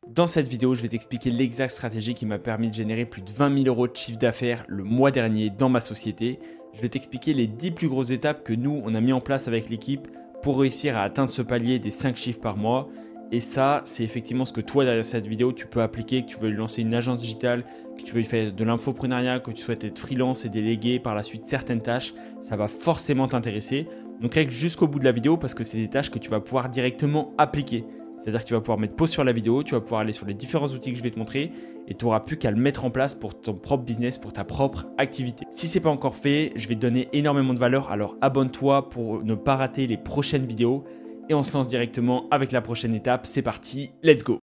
Dans cette vidéo, je vais t'expliquer l'exacte stratégie qui m'a permis de générer plus de 20 000 € de chiffre d'affaires le mois dernier dans ma société. Je vais t'expliquer les 10 plus grosses étapes que nous, on a mis en place avec l'équipe pour réussir à atteindre ce palier des 5 chiffres par mois. Et ça, c'est effectivement ce que toi, derrière cette vidéo, tu peux appliquer, que tu veux lancer une agence digitale, que tu veux faire de l'infoprenariat, que tu souhaites être freelance et déléguer par la suite certaines tâches. Ça va forcément t'intéresser. Donc reste jusqu'au bout de la vidéo parce que c'est des tâches que tu vas pouvoir directement appliquer. C'est-à-dire que tu vas pouvoir mettre pause sur la vidéo, tu vas pouvoir aller sur les différents outils que je vais te montrer et tu n'auras plus qu'à le mettre en place pour ton propre business, pour ta propre activité. Si ce n'est pas encore fait, je vais te donner énormément de valeur, alors abonne-toi pour ne pas rater les prochaines vidéos et on se lance directement avec la prochaine étape. C'est parti, let's go!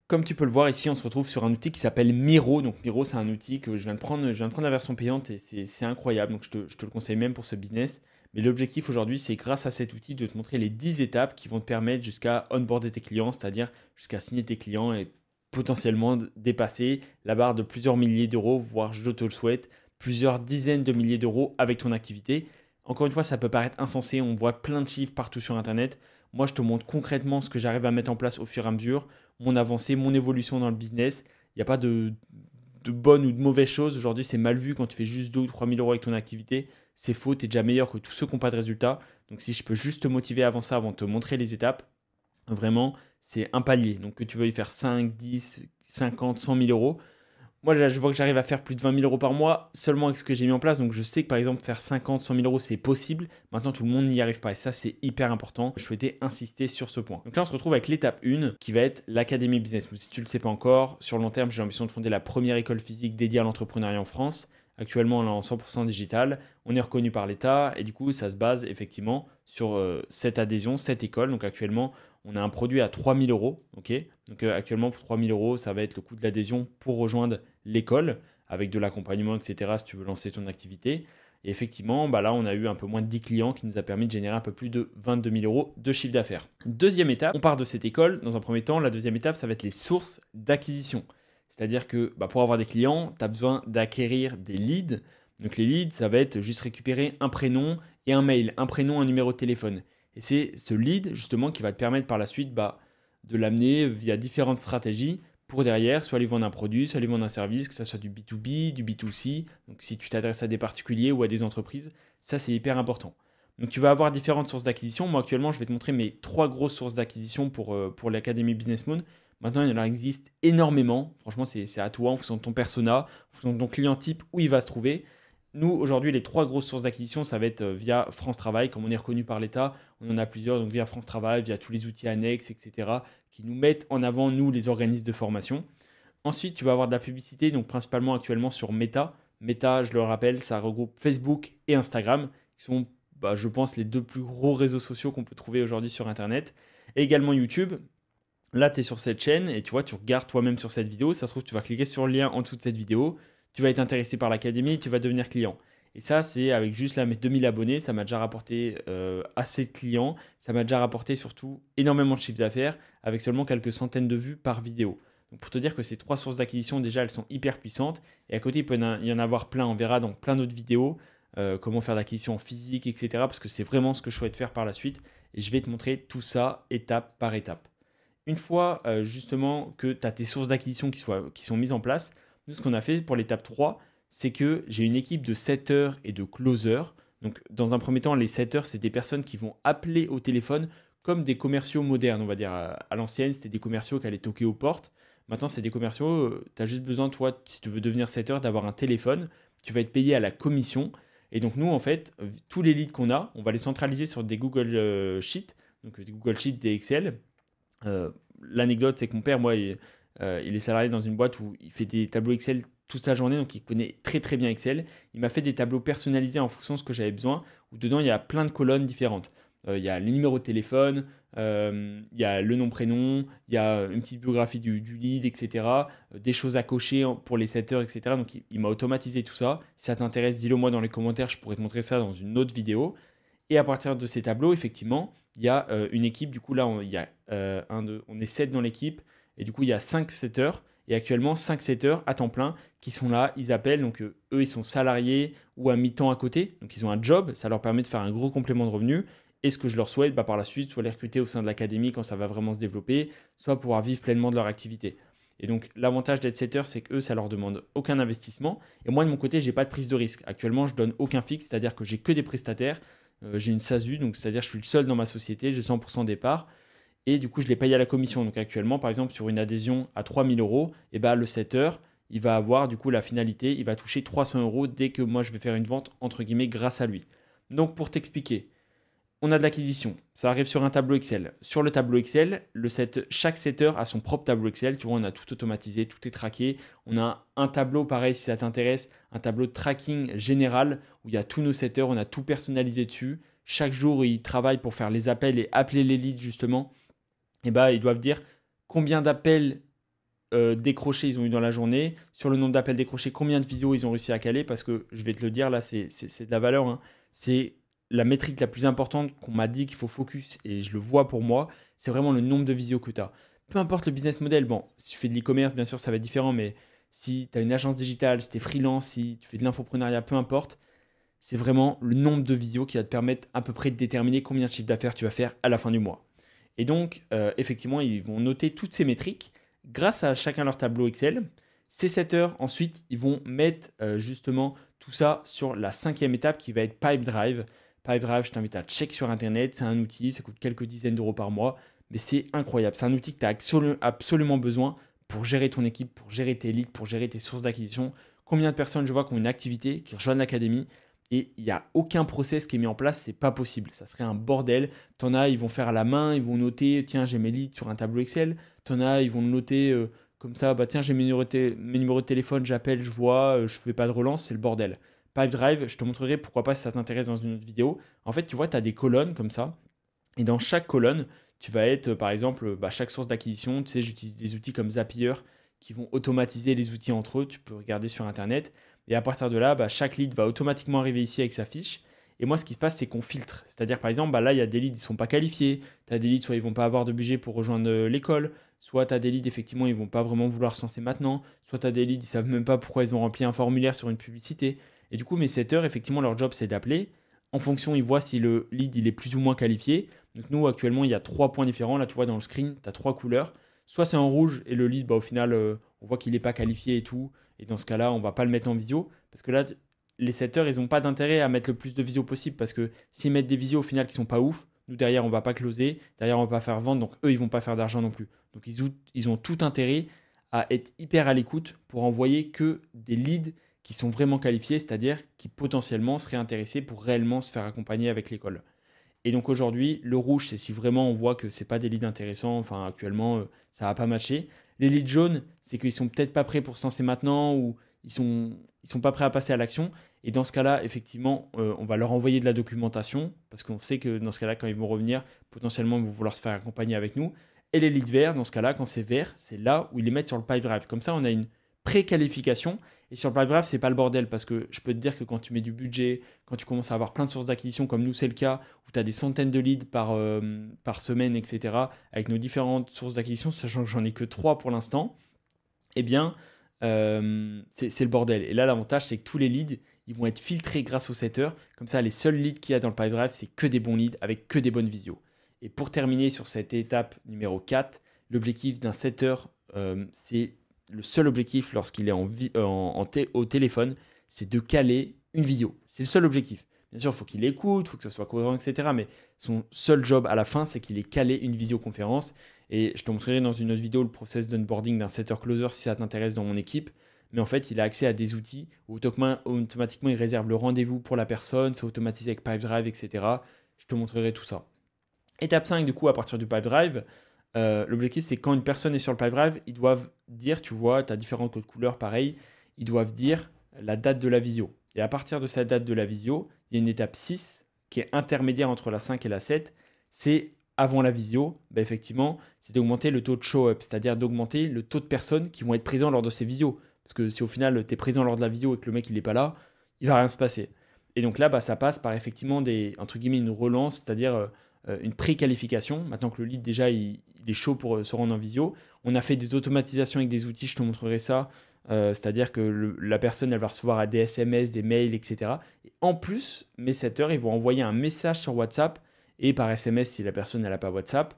Comme tu peux le voir ici, on se retrouve sur un outil qui s'appelle Miro. Donc Miro, c'est un outil que je viens de prendre la version payante et c'est incroyable. Donc je te le conseille même pour ce business. Mais l'objectif aujourd'hui, c'est grâce à cet outil de te montrer les 10 étapes qui vont te permettre jusqu'à onboarder tes clients, c'est-à-dire jusqu'à signer tes clients et potentiellement dépasser la barre de plusieurs milliers d'euros, voire je te le souhaite, plusieurs dizaines de milliers d'euros avec ton activité. Encore une fois, ça peut paraître insensé, on voit plein de chiffres partout sur Internet. Moi, je te montre concrètement ce que j'arrive à mettre en place au fur et à mesure, mon avancée, mon évolution dans le business. Il n'y a pas de bonnes ou de mauvaises choses. Aujourd'hui, c'est mal vu quand tu fais juste 2 ou 3 000 € avec ton activité. C'est faux, tu es déjà meilleur que tous ceux qui n'ont pas de résultats. Donc, si je peux juste te motiver avant ça, avant de te montrer les étapes, vraiment, c'est un palier. Donc, que tu veuilles faire 5, 10, 50, 100 000 €. Moi, là, je vois que j'arrive à faire plus de 20 000 € par mois seulement avec ce que j'ai mis en place. Donc, je sais que par exemple, faire 50, 100 000 €, c'est possible. Maintenant, tout le monde n'y arrive pas. Et ça, c'est hyper important. Je souhaitais insister sur ce point. Donc là, on se retrouve avec l'étape 1 qui va être l'Académie Business Mood. Si tu ne le sais pas encore, sur le long terme, j'ai l'ambition de fonder la première école physique dédiée à l'entrepreneuriat en France. Actuellement, on est en 100% digital. On est reconnu par l'État. Et du coup, ça se base effectivement sur cette adhésion, cette école. Donc actuellement, on a un produit à 3 000 €. Okay, donc actuellement, pour 3 000 €, ça va être le coût de l'adhésion pour rejoindre l'école avec de l'accompagnement, etc. si tu veux lancer ton activité. Et effectivement, là, on a eu un peu moins de 10 clients qui nous a permis de générer un peu plus de 22 000 € de chiffre d'affaires. Deuxième étape, on part de cette école. Dans un premier temps, la deuxième étape, ça va être les sources d'acquisition. C'est-à-dire que pour avoir des clients, tu as besoin d'acquérir des leads. Donc les leads, ça va être juste récupérer un prénom et un mail, un prénom, un numéro de téléphone. Et c'est ce lead justement qui va te permettre par la suite de l'amener via différentes stratégies pour derrière, soit lui vendre un produit, soit lui vendre un service, que ce soit du B2B, du B2C. Donc si tu t'adresses à des particuliers ou à des entreprises, ça c'est hyper important. Donc tu vas avoir différentes sources d'acquisition. Moi actuellement, je vais te montrer mes 3 grosses sources d'acquisition pour l'Académie Business Moon. Maintenant, il en existe énormément. Franchement, c'est à toi en fonction de ton persona, en fonction de ton client type, où il va se trouver. Nous, aujourd'hui, les 3 grosses sources d'acquisition, ça va être via France Travail. Comme on est reconnu par l'État, on en a plusieurs, donc via France Travail, via tous les outils annexes, etc., qui nous mettent en avant, nous, les organismes de formation. Ensuite, tu vas avoir de la publicité, donc principalement actuellement sur Meta. Meta, je le rappelle, ça regroupe Facebook et Instagram, qui sont, je pense, les 2 plus gros réseaux sociaux qu'on peut trouver aujourd'hui sur Internet. Et également YouTube. Là, tu es sur cette chaîne et tu vois, tu regardes toi-même sur cette vidéo. Ça se trouve, tu vas cliquer sur le lien en dessous de cette vidéo. Tu vas être intéressé par l'académie, tu vas devenir client. Et ça, c'est avec juste là mes 2000 abonnés, ça m'a déjà rapporté assez de clients. Ça m'a déjà rapporté surtout énormément de chiffre d'affaires avec seulement quelques centaines de vues par vidéo. Donc pour te dire que ces 3 sources d'acquisition, déjà, elles sont hyper puissantes. Et à côté, il peut y en avoir plein. On verra dans plein d'autres vidéos comment faire l'acquisition physique, etc. Parce que c'est vraiment ce que je souhaite faire par la suite. Et je vais te montrer tout ça étape par étape. Une fois justement que tu as tes sources d'acquisition qui sont mises en place, nous, ce qu'on a fait pour l'étape 3, c'est que j'ai une équipe de setters et de closers. Donc, dans un premier temps, les setters, c'est des personnes qui vont appeler au téléphone comme des commerciaux modernes, on va dire. À l'ancienne, c'était des commerciaux qui allaient toquer aux portes. Maintenant, c'est des commerciaux, tu as juste besoin, toi, si tu veux devenir setter, d'avoir un téléphone. Tu vas être payé à la commission. Et donc, nous, en fait, tous les leads qu'on a, on va les centraliser sur des Google Sheets, donc des Google Sheets, des Excel. L'anecdote, c'est que mon père, moi, il est salarié dans une boîte où il fait des tableaux Excel toute sa journée, donc il connaît très très bien Excel. Il m'a fait des tableaux personnalisés en fonction de ce que j'avais besoin, où dedans il y a plein de colonnes différentes. Il y a le numéro de téléphone, il y a le nom, prénom, il y a une petite biographie du lead, etc. Des choses à cocher pour les setters, etc. Donc il m'a automatisé tout ça. Si ça t'intéresse, dis-le moi dans les commentaires, je pourrais te montrer ça dans une autre vidéo. Et à partir de ces tableaux, effectivement, il y a une équipe. Du coup, là, on est 7 dans l'équipe. Et du coup, il y a 5 setters. Et actuellement, 5 setters à temps plein qui sont là. Ils appellent. Donc, eux, ils sont salariés ou à mi-temps à côté. Donc, ils ont un job. Ça leur permet de faire un gros complément de revenus. Et ce que je leur souhaite, par la suite, soit les recruter au sein de l'académie quand ça va vraiment se développer, soit pouvoir vivre pleinement de leur activité. Et donc, l'avantage d'être setter, c'est qu'eux, ça leur demande aucun investissement. Et moi, de mon côté, je n'ai pas de prise de risque. Actuellement, je donne aucun fixe, c'est-à-dire que j'ai que des prestataires. J'ai une SASU, donc c'est-à-dire que je suis le seul dans ma société, j'ai 100% des parts. Et du coup, je les paye à la commission. Donc actuellement, par exemple, sur une adhésion à 3 000 euros, et le setter, il va avoir du coup la finalité, il va toucher 300 euros dès que moi je vais faire une vente, entre guillemets, grâce à lui. Donc pour t'expliquer, on a de l'acquisition, ça arrive sur un tableau Excel. Sur le tableau Excel, chaque setter a son propre tableau Excel. Tu vois, on a tout automatisé, tout est traqué. On a un tableau, pareil, si ça t'intéresse, un tableau de tracking général où il y a tous nos setters, on a tout personnalisé dessus. Chaque jour, ils travaillent pour faire les appels et appeler les leads justement. Et ils doivent dire combien d'appels décrochés ils ont eu dans la journée, sur le nombre d'appels décrochés, combien de visios ils ont réussi à caler, parce que je vais te le dire, là, c'est de la valeur. Hein. C'est la métrique la plus importante qu'on m'a dit qu'il faut focus, et je le vois pour moi, c'est vraiment le nombre de visios que tu as. Peu importe le business model, bon, si tu fais de l'e-commerce, bien sûr, ça va être différent, mais si tu as une agence digitale, si tu es freelance, si tu fais de l'infoprenariat, peu importe, c'est vraiment le nombre de visios qui va te permettre à peu près de déterminer combien de chiffre d'affaires tu vas faire à la fin du mois. Et donc, effectivement, ils vont noter toutes ces métriques grâce à chacun leur tableau Excel. Ces setters, ensuite, ils vont mettre justement tout ça sur la 5e étape qui va être Pipedrive. Pipedrive, je t'invite à check sur Internet. C'est un outil, ça coûte quelques dizaines d'euros par mois, mais c'est incroyable. C'est un outil que tu as absolument besoin pour gérer ton équipe, pour gérer tes leads, pour gérer tes sources d'acquisition. Combien de personnes je vois qui ont une activité, qui rejoignent l'académie, et il n'y a aucun process qui est mis en place, c'est pas possible. Ça serait un bordel. T'en as, ils vont faire à la main, ils vont noter, tiens, j'ai mes leads sur un tableau Excel. T'en as, ils vont le noter comme ça, tiens, j'ai mes numéros de téléphone, j'appelle, je vois, je fais pas de relance, c'est le bordel. Pipedrive, je te montrerai pourquoi pas si ça t'intéresse dans une autre vidéo. En fait, tu vois, tu as des colonnes comme ça. Et dans chaque colonne, tu vas être, par exemple, chaque source d'acquisition. Tu sais, j'utilise des outils comme Zapier qui vont automatiser les outils entre eux. Tu peux regarder sur Internet. Et à partir de là, chaque lead va automatiquement arriver ici avec sa fiche. Et moi, ce qui se passe, c'est qu'on filtre. C'est-à-dire, par exemple, là, il y a des leads qui ne sont pas qualifiés. Tu as des leads, soit ils ne vont pas avoir de budget pour rejoindre l'école. Soit tu as des leads, effectivement, ils ne vont pas vraiment vouloir se lancer maintenant. Soit tu as des leads, ils ne savent même pas pourquoi ils ont rempli un formulaire sur une publicité. Et du coup, mes setters, effectivement, leur job, c'est d'appeler. En fonction, ils voient si le lead il est plus ou moins qualifié. Donc nous, actuellement, il y a 3 points différents. Là, tu vois, dans le screen, tu as 3 couleurs. Soit c'est en rouge et le lead, au final, on voit qu'il n'est pas qualifié et tout. Et dans ce cas-là, on ne va pas le mettre en visio. Parce que là, les setters, ils n'ont pas d'intérêt à mettre le plus de visio possible. Parce que s'ils mettent des visios au final qui sont pas ouf, nous, derrière, on ne va pas closer. Derrière, on ne va pas faire vendre. Donc eux, ils ne vont pas faire d'argent non plus. Donc ils ont tout intérêt à être hyper à l'écoute pour envoyer que des leads qui sont vraiment qualifiés, c'est-à-dire qui potentiellement seraient intéressés pour réellement se faire accompagner avec l'école. Et donc aujourd'hui, le rouge, c'est si vraiment on voit que ce n'est pas des leads intéressants, enfin actuellement, ça ne va pas matcher. Les leads jaunes, c'est qu'ils sont peut-être pas prêts pour se lancer maintenant ou ils sont pas prêts à passer à l'action. Et dans ce cas-là, effectivement, on va leur envoyer de la documentation parce qu'on sait que dans ce cas-là, quand ils vont revenir, potentiellement, ils vont vouloir se faire accompagner avec nous. Et les leads verts, dans ce cas-là, quand c'est vert, c'est là où ils les mettent sur le Pipedrive. Comme ça, on a une pré-qualification. Et sur le Pipedrive, c'est pas le bordel parce que je peux te dire que quand tu mets du budget, quand tu commences à avoir plein de sources d'acquisition, comme nous c'est le cas, où tu as des centaines de leads par semaine, etc., avec nos différentes sources d'acquisition, sachant que j'en ai que 3 pour l'instant, eh bien, c'est le bordel. Et là, l'avantage, c'est que tous les leads, ils vont être filtrés grâce au setter. Comme ça, les seuls leads qu'il y a dans le Pipedrive, c'est que des bons leads avec que des bonnes visios. Et pour terminer sur cette étape numéro 4, l'objectif d'un setter, c'est le seul objectif lorsqu'il est au téléphone, c'est de caler une visio. C'est le seul objectif. Bien sûr, il faut qu'il écoute, il faut que ça soit cohérent, etc. Mais son seul job à la fin, c'est qu'il ait calé une visioconférence. Et je te montrerai dans une autre vidéo le process d'onboarding d'un setter closer si ça t'intéresse dans mon équipe. Mais en fait, il a accès à des outils où automatiquement il réserve le rendez-vous pour la personne, c'est automatisé avec Pipedrive, etc. Je te montrerai tout ça. Étape 5, du coup, à partir du Pipedrive, l'objectif, c'est quand une personne est sur le Pipedrive, ils doivent dire, tu vois, tu as différents codes couleurs, pareil, ils doivent dire la date de la visio. Et à partir de cette date de la visio, il y a une étape 6 qui est intermédiaire entre la 5 et la 7. C'est avant la visio, effectivement, c'est d'augmenter le taux de show-up, c'est-à-dire d'augmenter le taux de personnes qui vont être présents lors de ces visios. Parce que si au final, tu es présent lors de la visio et que le mec, il n'est pas là, il va rien se passer. Et donc là, ça passe par effectivement entre guillemets, une relance, c'est-à-dire une pré-qualification. Maintenant que le lead, déjà, il est chaud pour se rendre en visio. On a fait des automatisations avec des outils, je te montrerai ça. C'est-à-dire que la personne, elle va recevoir des SMS, des mails, etc. Et en plus, mes setters, ils vont envoyer un message sur WhatsApp et par SMS si la personne n'a pas WhatsApp,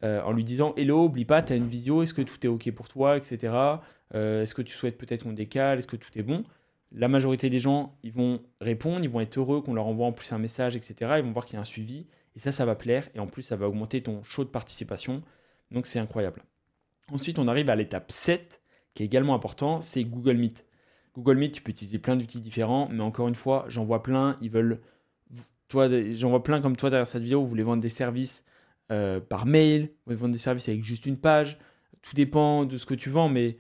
en lui disant «Hello, oublie pas, tu as une visio, est-ce que tout est OK pour toi, etc. Est-ce que tu souhaites peut-être qu'on décale, est-ce que tout est bon?» La majorité des gens, ils vont répondre, ils vont être heureux qu'on leur envoie en plus un message, etc. Ils vont voir qu'il y a un suivi, et ça va plaire, et en plus, ça va augmenter ton taux de participation, donc c'est incroyable. Ensuite, on arrive à l'étape 7, qui est également important, c'est Google Meet. Google Meet, tu peux utiliser plein d'outils différents, mais encore une fois, j'en vois plein, j'en vois plein comme toi derrière cette vidéo, vous voulez vendre des services par mail, vous voulez vendre des services avec juste une page, tout dépend de ce que tu vends, mais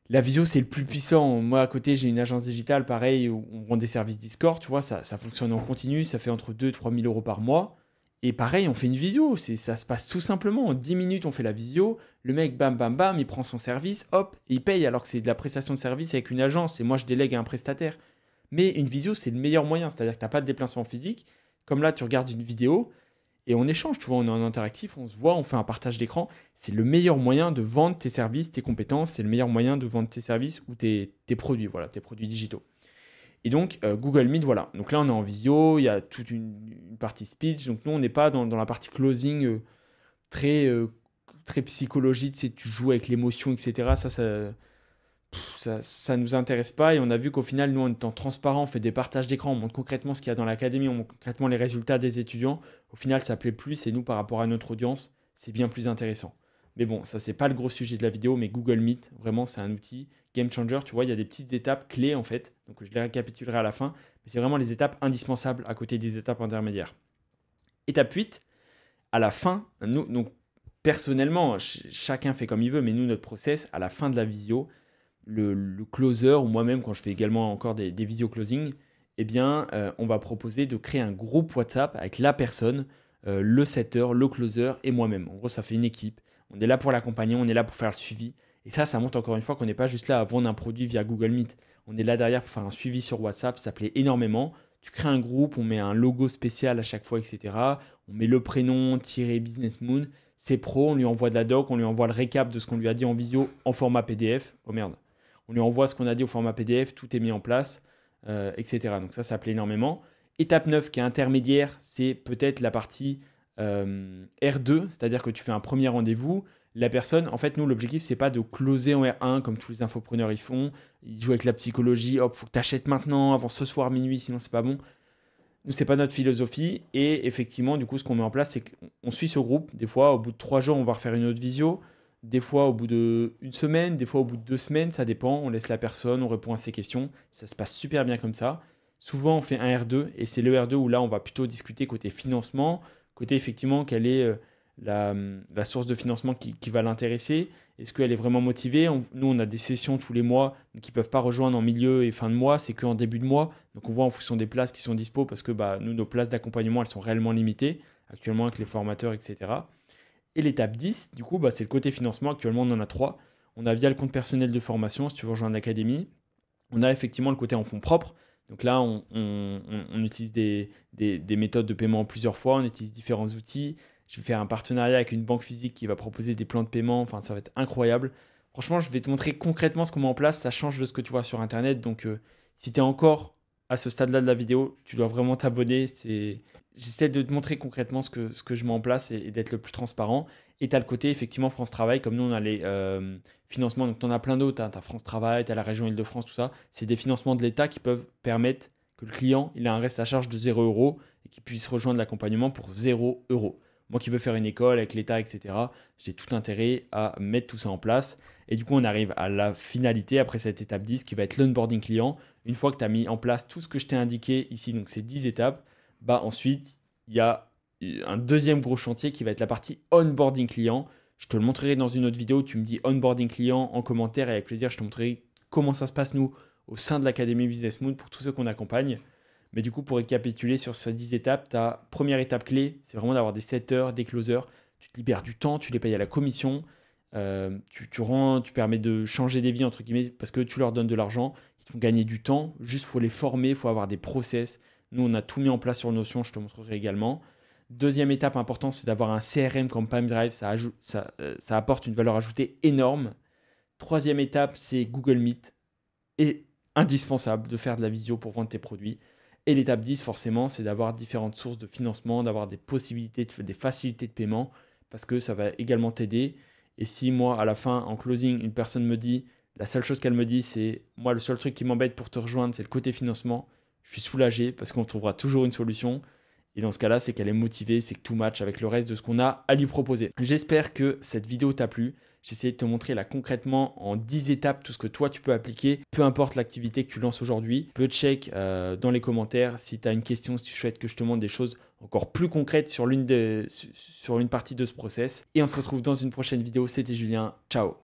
la visio, c'est le plus puissant. Moi, à côté, j'ai une agence digitale, pareil, où on vend des services Discord, tu vois, ça fonctionne en continu, ça fait entre 2 et 3 000 euros par mois. Et pareil, on fait une visio, ça se passe tout simplement. En 10 minutes, on fait la visio, le mec, bam, bam, bam, il prend son service, hop, et il paye, alors que c'est de la prestation de service avec une agence, et moi, je délègue à un prestataire. Mais une visio, c'est le meilleur moyen, c'est-à-dire que tu n'as pas de déplacement physique. Comme là, tu regardes une vidéo, et on échange, tu vois, on est en interactif, on se voit, on fait un partage d'écran. C'est le meilleur moyen de vendre tes services, tes compétences, c'est le meilleur moyen de vendre tes services ou tes produits, voilà, tes produits digitaux. Et donc, Google Meet, voilà. Donc là, on est en visio, il y a toute une partie speech. Donc nous, on n'est pas dans la partie closing très, très psychologique, tu sais, tu joues avec l'émotion, etc. Ça nous intéresse pas, et on a vu qu'au final, nous, en étant transparent, on fait des partages d'écran, on montre concrètement ce qu'il y a dans l'académie, on montre concrètement les résultats des étudiants. Au final, ça plaît plus, et nous, par rapport à notre audience, c'est bien plus intéressant. Mais bon, ça, c'est pas le gros sujet de la vidéo, mais Google Meet, vraiment, c'est un outil game changer. Tu vois, il y a des petites étapes clés, en fait, donc je les récapitulerai à la fin, mais c'est vraiment les étapes indispensables à côté des étapes intermédiaires. Étape 8, à la fin, nous, donc personnellement, chacun fait comme il veut, mais nous, notre process, à la fin de la visio, le closer, ou moi-même quand je fais également encore des visio closing, eh bien, on va proposer de créer un groupe WhatsApp avec la personne, le setter, le closer et moi-même. En gros, ça fait une équipe. On est là pour l'accompagner, on est là pour faire le suivi. Et ça montre encore une fois qu'on n'est pas juste là à vendre un produit via Google Meet. On est là derrière pour faire un suivi sur WhatsApp, ça plaît énormément. Tu crées un groupe, on met un logo spécial à chaque fois, etc. On met le prénom, Business Moon. C'est pro, on lui envoie de la doc, on lui envoie le récap de ce qu'on lui a dit en visio en format PDF. Oh merde. On lui envoie ce qu'on a dit au format PDF, tout est mis en place, etc. Donc ça plaît énormément. Étape 9 qui est intermédiaire, c'est peut-être la partie R2, c'est-à-dire que tu fais un premier rendez-vous. La personne, en fait, nous, l'objectif, c'est pas de closer en R1 comme tous les infopreneurs ils font. Ils jouent avec la psychologie, hop, faut que tu achètes maintenant, avant ce soir minuit, sinon c'est pas bon. Nous, c'est pas notre philosophie. Et effectivement, du coup, ce qu'on met en place, c'est qu'on suit ce groupe. Des fois, au bout de 3 jours, on va refaire une autre visio. Des fois, au bout d'une semaine, des fois, au bout de 2 semaines, ça dépend. On laisse la personne, on répond à ses questions. Ça se passe super bien comme ça. Souvent, on fait un R2, et c'est le R2 où là, on va plutôt discuter côté financement, côté effectivement, quelle est la source de financement qui va l'intéresser. Est-ce qu'elle est vraiment motivée? Nous, on a des sessions tous les mois qui ne peuvent pas rejoindre en milieu et fin de mois, c'est qu'en début de mois. Donc, on voit en fonction des places qui sont dispo, parce que nous, nos places d'accompagnement, elles sont réellement limitées, actuellement avec les formateurs, etc. Et l'étape 10, du coup, c'est le côté financement. Actuellement, on en a 3. On a via le compte personnel de formation, si tu veux rejoindre l'académie. On a effectivement le côté en fonds propres. Donc là, on utilise des méthodes de paiement en plusieurs fois, on utilise différents outils. Je vais faire un partenariat avec une banque physique qui va proposer des plans de paiement. Enfin, ça va être incroyable. Franchement, je vais te montrer concrètement ce qu'on met en place. Ça change de ce que tu vois sur Internet. Donc, si tu es encore à ce stade-là de la vidéo, tu dois vraiment t'abonner. J'essaie de te montrer concrètement ce que je mets en place et d'être le plus transparent. Et tu as le côté, effectivement, France Travail. Comme nous, on a les financements. Donc, tu en as plein d'autres. Tu as France Travail, tu as la région Île-de-France, tout ça. C'est des financements de l'État qui peuvent permettre que le client il a un reste à charge de 0 € et qu'il puisse rejoindre l'accompagnement pour 0 €. Moi qui veux faire une école avec l'État, etc., j'ai tout intérêt à mettre tout ça en place. Et du coup, on arrive à la finalité après cette étape 10 qui va être l'onboarding client. Une fois que tu as mis en place tout ce que je t'ai indiqué ici, donc ces 10 étapes, ensuite, il y a un deuxième gros chantier qui va être la partie onboarding client. Je te le montrerai dans une autre vidéo. Tu me dis onboarding client en commentaire et avec plaisir, je te montrerai comment ça se passe, nous, au sein de l'Académie Business Moon pour tous ceux qu'on accompagne. Mais du coup, pour récapituler sur ces 10 étapes, ta première étape clé, c'est vraiment d'avoir des setters, des closers. Tu te libères du temps, tu les payes à la commission. Tu permets de changer des vies, entre guillemets, parce que tu leur donnes de l'argent. Ils te font gagner du temps. Juste, il faut les former, il faut avoir des process. Nous, on a tout mis en place sur Notion, je te montrerai également. Deuxième étape importante, c'est d'avoir un CRM comme PipeDrive. Ça apporte une valeur ajoutée énorme. Troisième étape, c'est Google Meet. Et indispensable de faire de la visio pour vendre tes produits. Et l'étape 10, forcément, c'est d'avoir différentes sources de financement, d'avoir des possibilités, des facilités de paiement, parce que ça va également t'aider. Et si moi, à la fin, en closing, une personne me dit, la seule chose qu'elle me dit, c'est moi, le seul truc qui m'embête pour te rejoindre, c'est le côté financement, je suis soulagé parce qu'on trouvera toujours une solution. Et dans ce cas-là, c'est qu'elle est motivée, c'est que tout match avec le reste de ce qu'on a à lui proposer. J'espère que cette vidéo t'a plu. J'ai essayé de te montrer là concrètement en 10 étapes tout ce que toi tu peux appliquer, peu importe l'activité que tu lances aujourd'hui. Tu peux check dans les commentaires si tu as une question, si tu souhaites que je te montre des choses encore plus concrètes sur une partie de ce process. Et on se retrouve dans une prochaine vidéo. C'était Julien. Ciao.